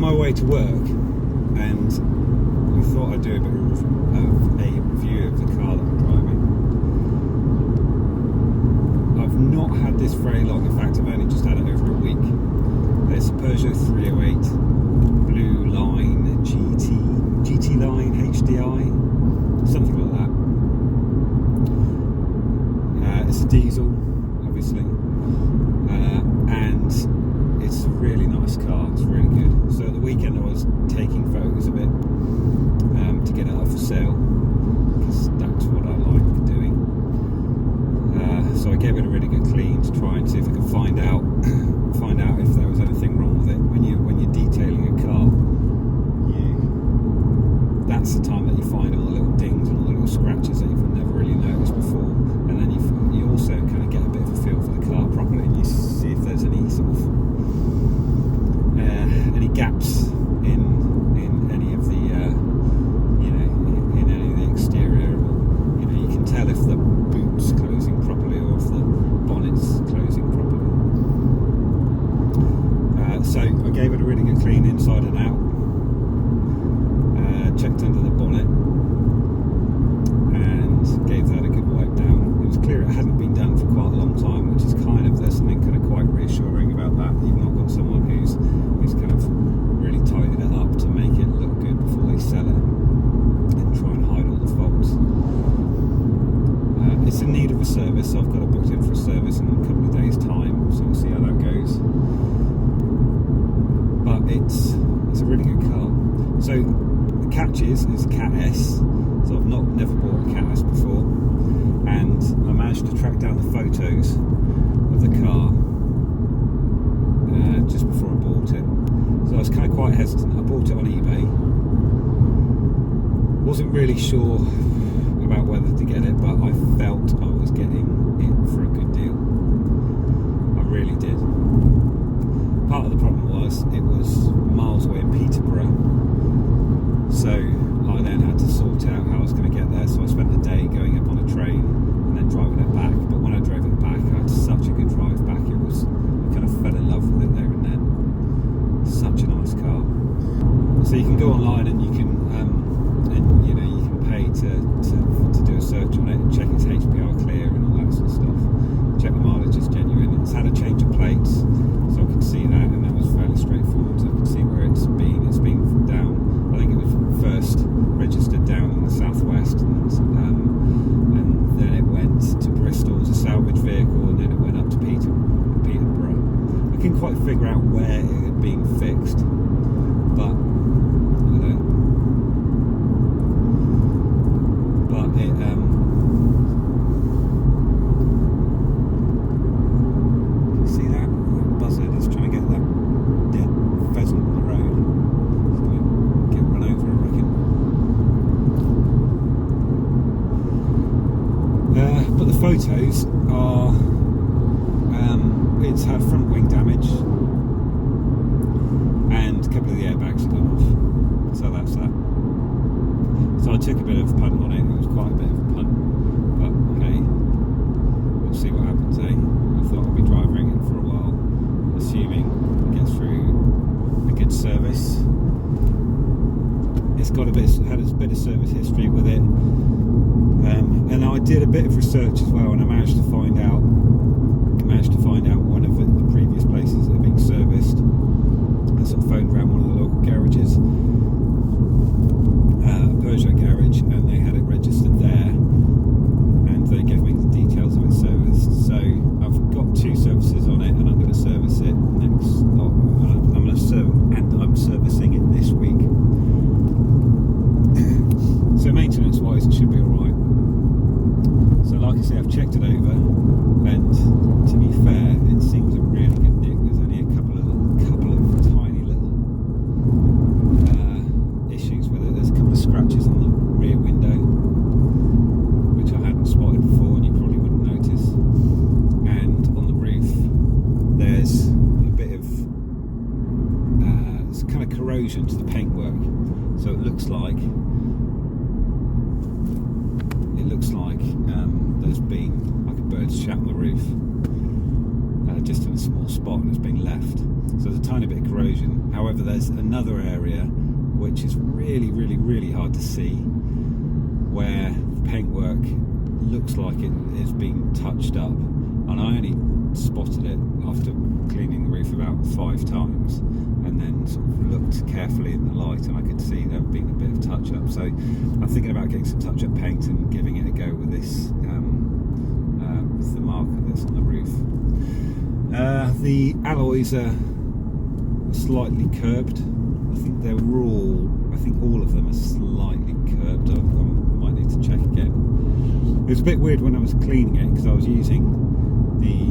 on my way to work, and I thought I'd do a bit of a review of the car that I'm driving. I've not had this very long. In fact, I've only just had it over a week. It's a Peugeot 308 Blue Line GT Line HDI, something like that. It's a diesel, obviously, and it's a really nice car. It's really good. So at the weekend I was taking photos of it to get it up for sale, because that's what I like doing. So I gave it a really good clean to try and see if I could find out if there was anything wrong with it. When you're detailing a car, that's the time that you find all the little dings and all the little scratches that you've never really noticed before, and then you also kind of get a bit of a feel for the car properly, and you see if there's any sort of any gaps in any of the in any of the exterior, or you can tell if the boot's closing properly or if the bonnet's closing properly. So I gave it a really good clean inside and out. Checked under the bonnet and gave that a good wipe down. It was clear it hadn't been done for quite a long time, which is there's something kind of quite reassuring about that. You've not got someone who's kind of really tidied it up to make it look good before they sell it and try and hide all the faults. It's in need of a service, so I've got it booked in for a service in a couple of days' time, so we'll see how that goes. But it's a really good car. So the catch is CAT S, so I've never bought a CAT S before, and I managed to track down the photos of the car just before I bought it. So I was kind of quite hesitant. I bought it on eBay. Wasn't really sure about whether to get it, but I felt I was getting it for a good deal. I really did. Part of the problem was it was miles away in Peterborough, so I then had to sort out how I was going to get there. So I spent the day going up on a train and then driving it back. But when I drove it back, I had such a good drive back. I kind of fell in love with it there and then. Such a nice car. So you can go online and you can you can pay to do a search on it and check its HPR clear and all that sort of stuff. Check the mileage is genuine. It's had a change of plates, so I could see that, and that was fairly straightforward. So I could see where it's been. It's been down. I think it was first registered down in the southwest, and then it went to Bristol as a salvage vehicle, and then it went up to Peterborough. I couldn't quite figure out where it had been fixed, but it see that buzzard is trying to get that dead pheasant on the road. He's going to get run over, I reckon. But the photos are it's had front wing damage and a couple of the airbags have gone off, so that's that. So I took a bit of a punt on it. It was quite a bit of a punt, but hey, we'll see what happens. I thought I'd be driving it for a while, assuming it gets through a good service. It's got had a bit of service history with it, and I did a bit of research as well, and I managed to find out one of the previous places that are being serviced. I sort of phoned around one of the local garages, Peugeot garage, and they had it registered there, and they gave me the details of it serviced. So I've got 2 services on it, and I'm going to service it next. I'm servicing it this week. So maintenance wise it should be alright. So like I say, I've checked it over, and to be fair, it seems a really good nick. There's only a couple of tiny little issues with it. There's a couple of scratches on the rear window, which I hadn't spotted before, and you probably wouldn't notice. And on the roof, there's a bit of it's kind of corrosion to the paintwork. So it looks like there's been like a bird's shat on the roof. just in a small spot and it's been left. So there's a tiny bit of corrosion. However, there's another area which is really, really, really hard to see, where the paintwork looks like it is being touched up, and I only spotted it after cleaning the roof about 5 times, and then sort of looked carefully in the light, and I could see there had been a bit of touch up. So I'm thinking about getting some touch up paint and giving it a go with this, with the marker that's on the roof. The alloys are slightly curbed. I think all of them are slightly curbed. I might need to check again. It was a bit weird when I was cleaning it, because I was using the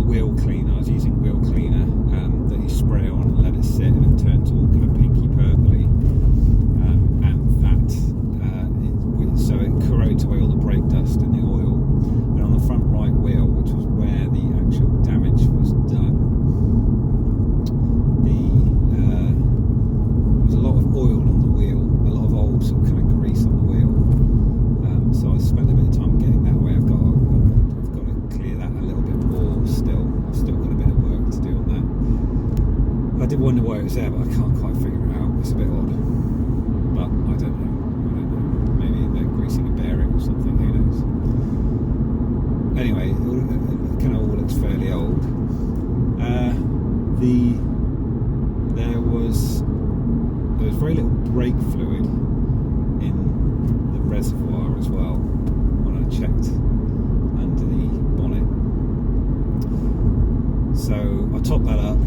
wheel cleaner. I was using wheel cleaner that you spray on and let it sit, and it turns all kind of pinky purpley, and that so it corrodes away all the brake dust and the oil. And on the front right wheel, which was where the actual damage was done, there's a lot of oil on the wheel, a lot of old sort of kind of grease on the wheel. So I spent a bit of time getting that away. I've got to clear that a little bit more still. I've still got a bit of work to do on that. I did wonder why it was there, but I can't quite figure it out. It's a bit odd, but I don't know. Maybe they're greasing a bearing or something. Who knows? Anyway, it kind of all looks fairly old. There was very little brake fluid in the reservoir as well when I checked under the bonnet. So I topped that up,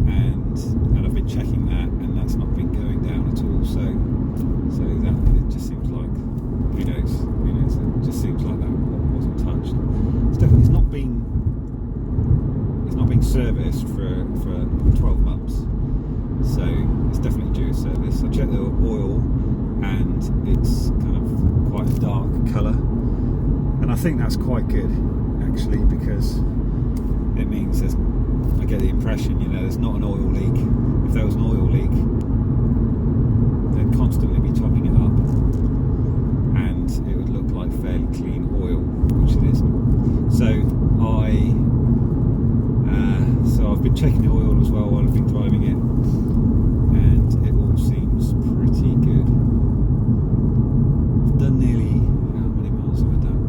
and I've been checking that, and that's not been going down at all. So that it just seems like, who knows? It just seems like that wasn't touched. It's not been serviced for 12 months, so it's definitely due a service. I checked the oil, and it's kind of quite a dark colour, and I think that's quite good actually, because it means I get the impression, there's not an oil leak. If there was an oil leak, they'd constantly be topping it up, and it would look like fairly clean oil, which it isn't. So I've been checking the oil as well while I've been driving it, and it all seems pretty good. I've done nearly, how many miles have I done?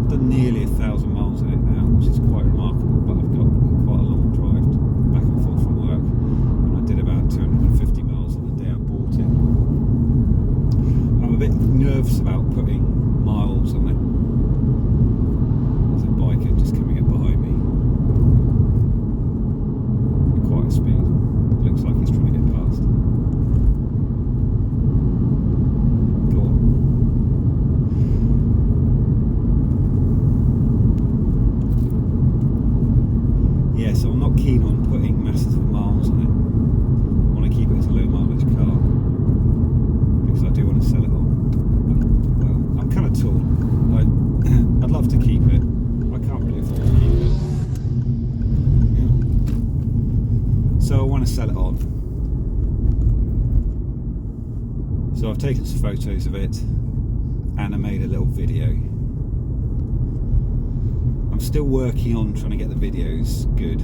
I've done nearly 1,000 miles in it now, which is quite remarkable, but I've got quite a long drive back and forth from work, and I did about 250 miles on the day I bought it. I'm a bit nervous about putting miles on it. There's a biker just coming up behind me at quite a speed. Looks like he's trying to get past. Go on. Yeah, so I'm not keen on putting masses of miles on it. I want to keep it as a low mileage car, because I do want to sell it on. Well, I'm kind of torn. I'd love to keep it. I can't really afford to keep it. Yeah. So I want to sell it on. So I've taken some photos of it, and I made a little video. I'm still working on trying to get the videos good,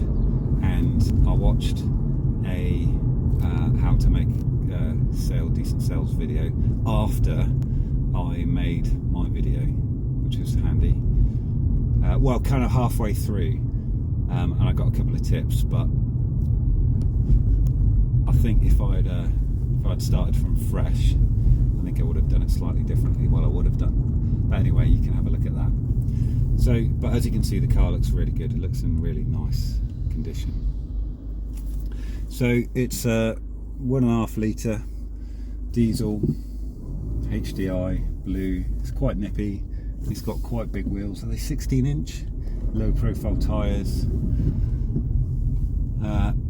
and I watched a how to make decent sales video after I made my video, which was handy. Well, kind of halfway through, and I got a couple of tips, but I think if I'd started from fresh, I think I would have done it slightly differently. Well, I would have done. But anyway, you can have a look at that. So, but as you can see, the car looks really good. It looks in really nice condition. So it's a 1.5 litre diesel HDI blue. It's quite nippy. It's got quite big wheels. Are they 16-inch? Low profile tyres.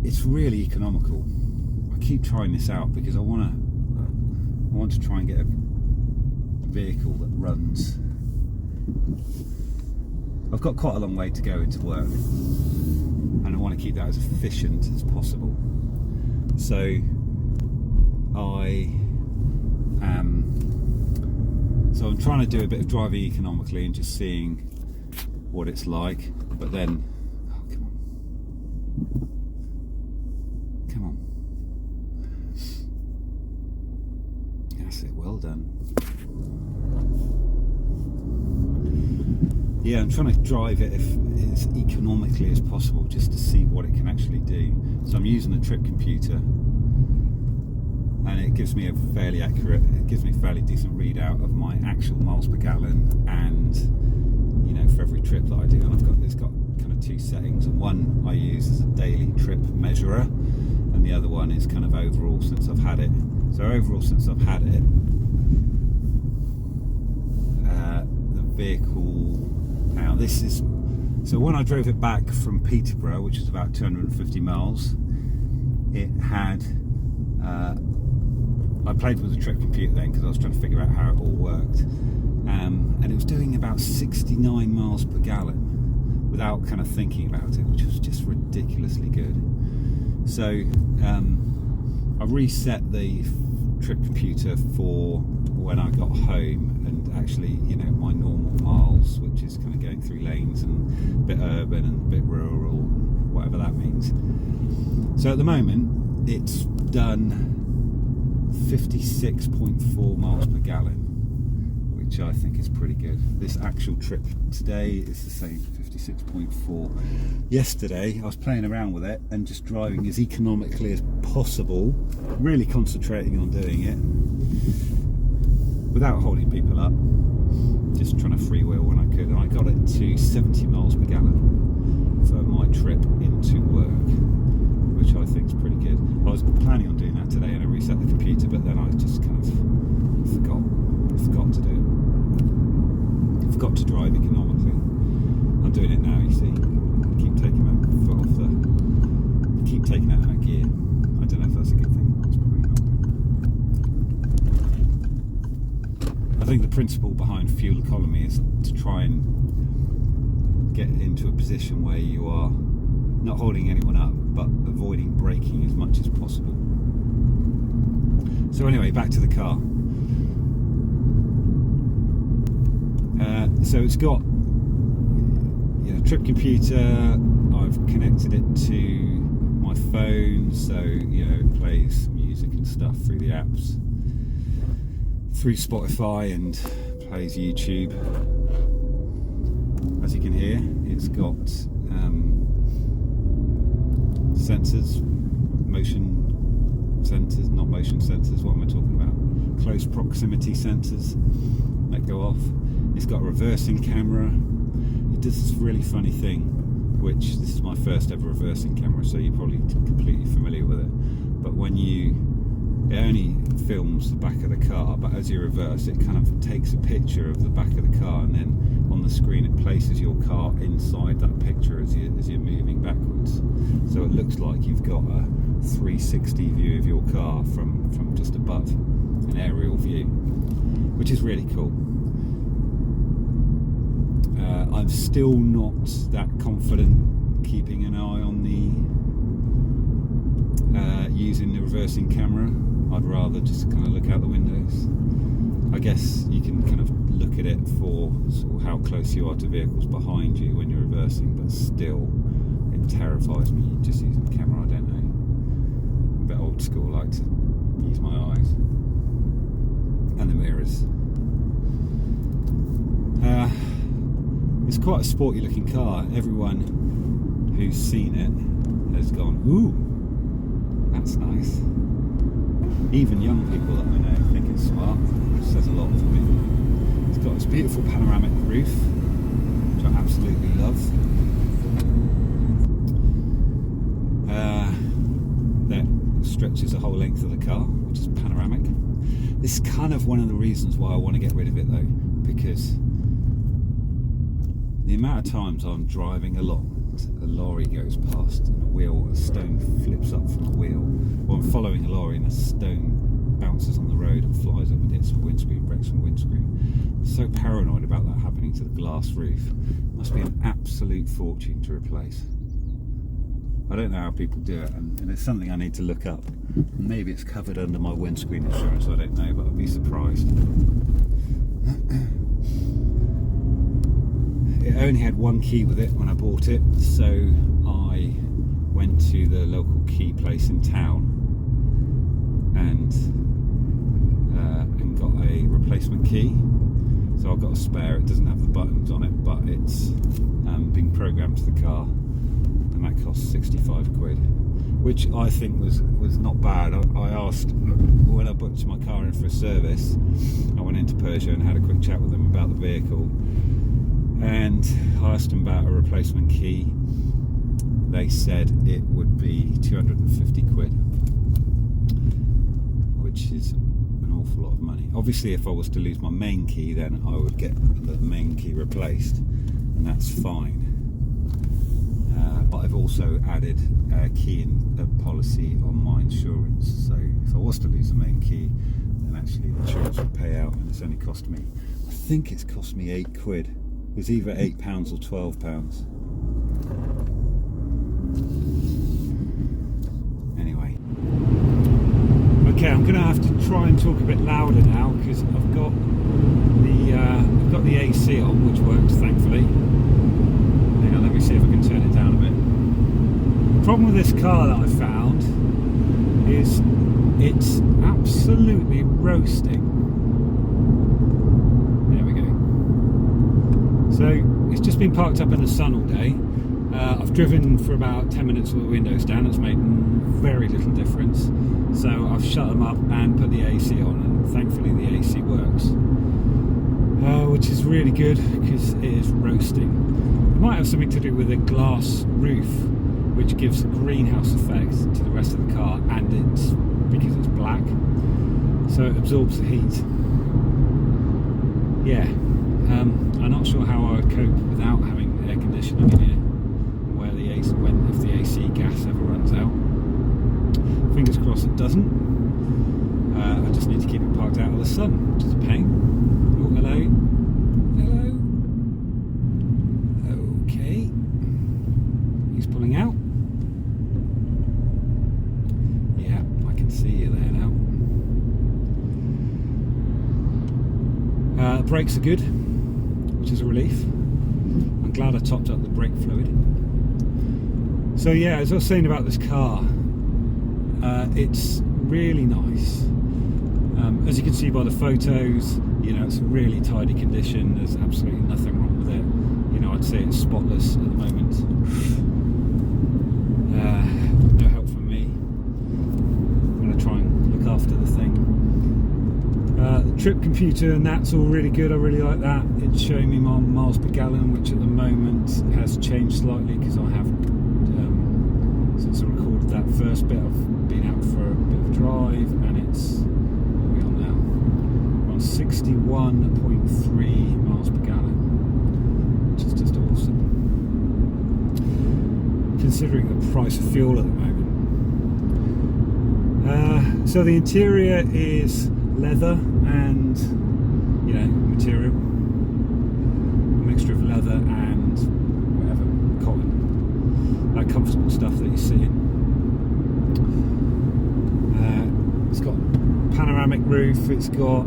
It's really economical. I keep trying this out because I want to try and get a vehicle that runs. I've got quite a long way to go into work, and I want to keep that as efficient as possible. So I am So I'm trying to do a bit of driving economically and just seeing what it's like, but then, oh, come on. That's it, well done. Yeah, I'm trying to drive it as economically as possible just to see what it can actually do. So I'm using the trip computer, and it gives me a fairly decent readout of my actual miles per gallon, and you know, for every trip that I do. And it's got kind of two settings, and one I use as a daily trip measurer, and the other one is kind of overall since I've had it. So overall since I've had it, the vehicle. Now this is, so when I drove it back from Peterborough, which is about 250 miles, it had, I played with the trip computer then because I was trying to figure out how it all worked, and it was doing about 69 miles per gallon without kind of thinking about it, which was just ridiculously good. So I reset the trip computer for when I got home, and actually, you know, my normal miles, which is kind of going through lanes and a bit urban and a bit rural, whatever that means. So at the moment it's done 56.4 miles per gallon, which I think is pretty good. This actual trip today is the same, 56.4. Yesterday I was playing around with it and just driving as economically as possible, really concentrating on doing it without holding people up, just trying to freewheel when I could, and I got it to 70 miles per gallon for my trip into work, which I think is pretty good. I was planning on doing that today and I reset the computer, but then I just kind of forgot to do it. I forgot to drive economically. I'm doing it now, you see. I keep taking my foot off keep taking it out of gear. I don't know if that's a good thing. It's probably not. I think the principle behind fuel economy is to try and get into a position where you are not holding anyone up, but avoiding braking as much as possible. So anyway, back to the car. So it's got trip computer. I've connected it to my phone, so it plays music and stuff through the apps, through Spotify, and plays YouTube. As you can hear, it's got sensors, motion sensors, not motion sensors, what am I talking about? Close proximity sensors that go off. It's got a reversing camera. It does this really funny thing, which this is my first ever reversing camera, so you're probably completely familiar with it. But it only films the back of the car, but as you reverse, it kind of takes a picture of the back of the car, and then on the screen it places your car inside that picture as you're moving backwards. So it looks like you've got a 360 view of your car from just above, an aerial view, which is really cool. I'm still not that confident keeping an eye on using the reversing camera. I'd rather just kind of look out the windows. I guess you can kind of look at it for sort of how close you are to vehicles behind you when you're reversing, but still it terrifies me just using the camera. I don't know, I'm a bit old school, I like to use my eyes and the mirrors. It's quite a sporty looking car. Everyone who's seen it has gone, ooh, that's nice. Even young people that I know think it's smart, which says a lot for me. It's got this beautiful panoramic roof, which I absolutely love. That stretches the whole length of the car, which is panoramic. This is kind of one of the reasons why I want to get rid of it though, because the amount of times I'm driving along, a lorry goes past and a stone flips up from a wheel, or I'm following a lorry and a stone bounces on the road and flies up and hits my windscreen, breaks my windscreen. I'm so paranoid about that happening to the glass roof. It must be an absolute fortune to replace. I don't know how people do it, and it's something I need to look up. Maybe it's covered under my windscreen insurance, I don't know, but I'd be surprised. It only had one key with it when I bought it, so I went to the local key place in town and got a replacement key. So I've got a spare. It doesn't have the buttons on it, but it's been programmed to the car, and that cost 65 quid, which I think was not bad. I asked, when I booked my car in for a service, I went into Peugeot and had a quick chat with them about the vehicle, and I asked them about a replacement key. They said it would be 250 quid, which is an awful lot of money. Obviously, if I was to lose my main key, then I would get the main key replaced, and that's fine. But I've also added a key policy on my insurance, so if I was to lose the main key, then actually the insurance would pay out, and it's only cost me, I think it's cost me 8 quid. It was either £8 or £12. Anyway, okay, I'm going to have to try and talk a bit louder now because I've got the AC on, which works thankfully. Hang on, let me see if I can turn it down a bit. The problem with this car that I found is it's absolutely roasting. There we go. So it's just been parked up in the sun all day. I've driven for about 10 minutes with the windows down. It's made very little difference. So I've shut them up and put the AC on, and thankfully the AC works, which is really good because it is roasting. It might have something to do with a glass roof, which gives a greenhouse effect to the rest of the car, and it's because it's black, so it absorbs the heat. Yeah, I'm not sure how I would cope without having air conditioning in here, where the AC, if the AC gas ever runs out. Fingers crossed it doesn't. I just need to keep it parked out of the sun, which is a pain. Oh, hello. Hello. Okay. He's pulling out. Yeah, I can see you there now. The brakes are good, which is a relief. I'm glad I topped up the brake fluid. So yeah, as I was saying about this car, it's really nice. As you can see by the photos, you know, it's a really tidy condition. There's absolutely nothing wrong with it. You know, I'd say it's spotless at the moment. No help from me. I'm going to try and look after the thing. The trip computer and that's all really good. I really like that. It's showing me my miles per gallon, which at the moment has changed slightly because I have, since I recorded that first bit, I've been out for a bit of a drive, and it's, what are we on now? We're on 61.3 miles per gallon, which is just awesome, considering the price of fuel at the moment. So the interior is leather and, you know, material, a mixture of leather and whatever, cotton, that comfortable stuff that you see in. It's got panoramic roof, it's got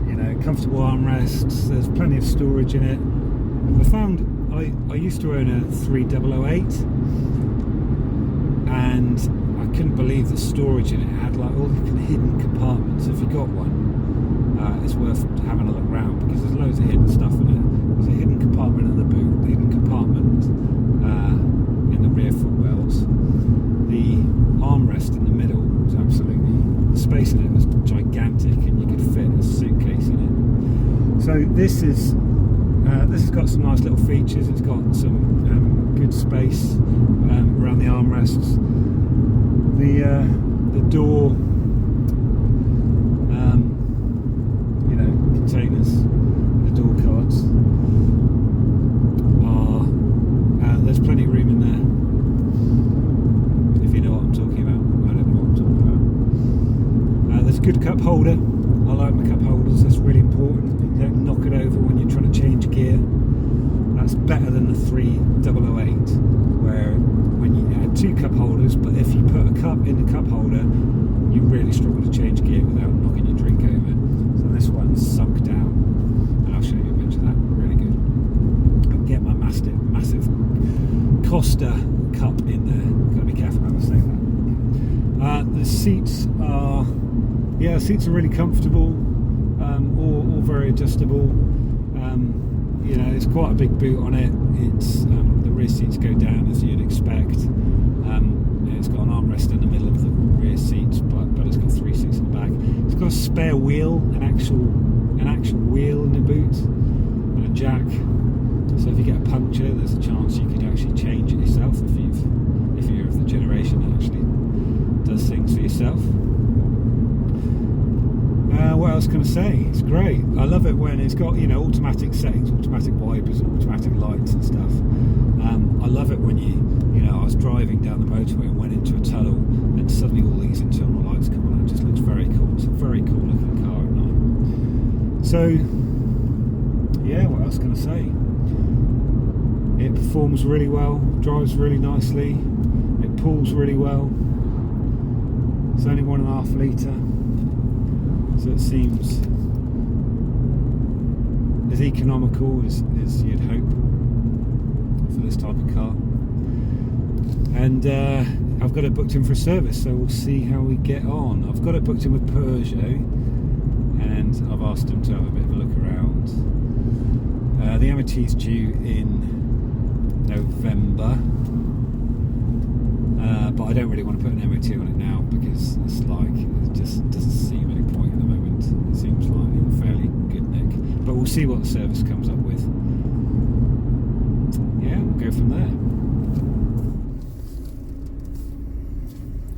you know, comfortable armrests, there's plenty of storage in it. I found I used to own a 3008, and I couldn't believe the storage in it. It had like all the hidden compartments. If you got one, it's worth having a look around because there's loads of hidden stuff in it. There's a hidden compartment in the boot, a hidden compartment in the rear footwells. The armrest in the middle was absolutely, the space in it was gigantic, and you could fit a suitcase in it. So this has got some nice little features. It's got some good space around the armrests. The door, you know, containers, the door cards are, there's plenty of room in there. If you know what I'm talking about. I don't know what I'm talking about. There's a good cup holder. I like my cup holders, that's really important. You don't knock it over when you're trying to change gear. That's better than the 3008, where when you had two cup holders, but if you put a cup in the cup holder, you really struggle to change gear without knocking your drink over. Costa cup in there. Got to be careful how I say that. The seats are, the seats are really comfortable, all very adjustable. You know, it's quite a big boot on it. It's the rear seats go down as you'd expect. It's got an armrest in the middle of the rear seats, but it's got 3 seats in the back. It's got a spare wheel, an actual wheel in the boot, and a jack. So if you get a puncture, there's a chance you could actually change it yourself if you're of the generation that actually does things for yourself. What else can I say? It's great. I love it when it's got, you know, automatic settings, automatic wipers, and automatic lights and stuff. I love it when you know, I was driving down the motorway and went into a tunnel, and suddenly all these internal lights come on. It just looks very cool. It's a very cool looking car at night. So, yeah, what else can I say? It performs really well, drives really nicely, it pulls really well. It's only 1.5 litre. So it seems as economical as you'd hope for this type of car. And I've got it booked in for a service, so we'll see how we get on. I've got it booked in with Peugeot, and I've asked them to have a bit of a look around. The MOT is due in November, but I don't really want to put an MOT on it now because it's like, it just doesn't seem any point at the moment. It seems like in fairly good nick, but we'll see what the service comes up with. Yeah, we'll go from there.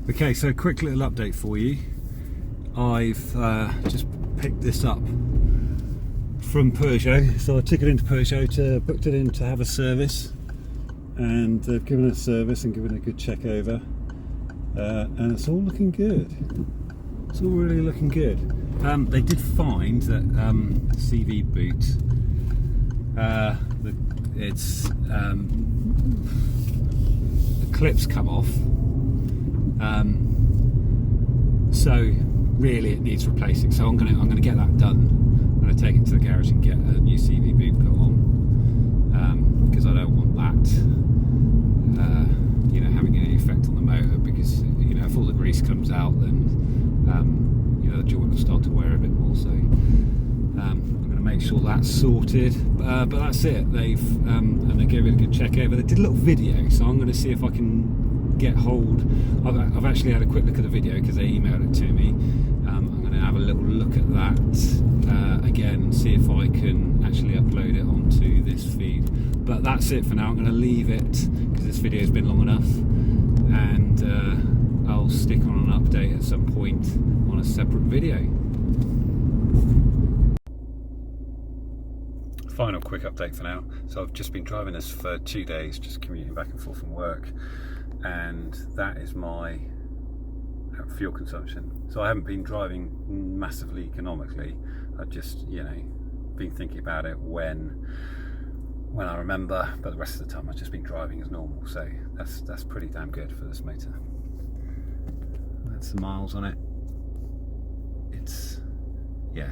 Okay, so quick little update for you. I've just picked this up from Peugeot, so I took it into Peugeot, booked it in to have a service, and they've given it a service and given it a good check over, and it's all looking good. It's all really looking good. They did find that CV boot, the clips come off, so really it needs replacing. So I'm gonna get that done. I'm going to take it to the garage and get a new CV boot put on, because I don't want that, you know, having any effect on the motor. Because, you know, if all the grease comes out, then you know, the joint will start to wear a bit more. So I'm going to make sure that's sorted. But that's it. And they gave it a good check over. They did a little video, so I'm going to see if I can get hold. I've actually had a quick look at the video because they emailed it to me. I'm going to have a little look at that again and see if I can actually upload it onto this feed. But that's it for now. I'm going to leave it because this video has been long enough, and I'll stick on an update at some point on a separate video. Final quick update for now. So I've just been driving this for 2 days, just commuting back and forth from work, and that is my fuel consumption. So I haven't been driving massively economically. I've just, you know, been thinking about it when I remember, but the rest of the time I've just been driving as normal. So that's pretty damn good for this motor. That's the miles on it. It's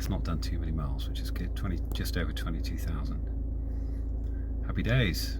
not done too many miles, which is good. Just over 22,000. Happy days.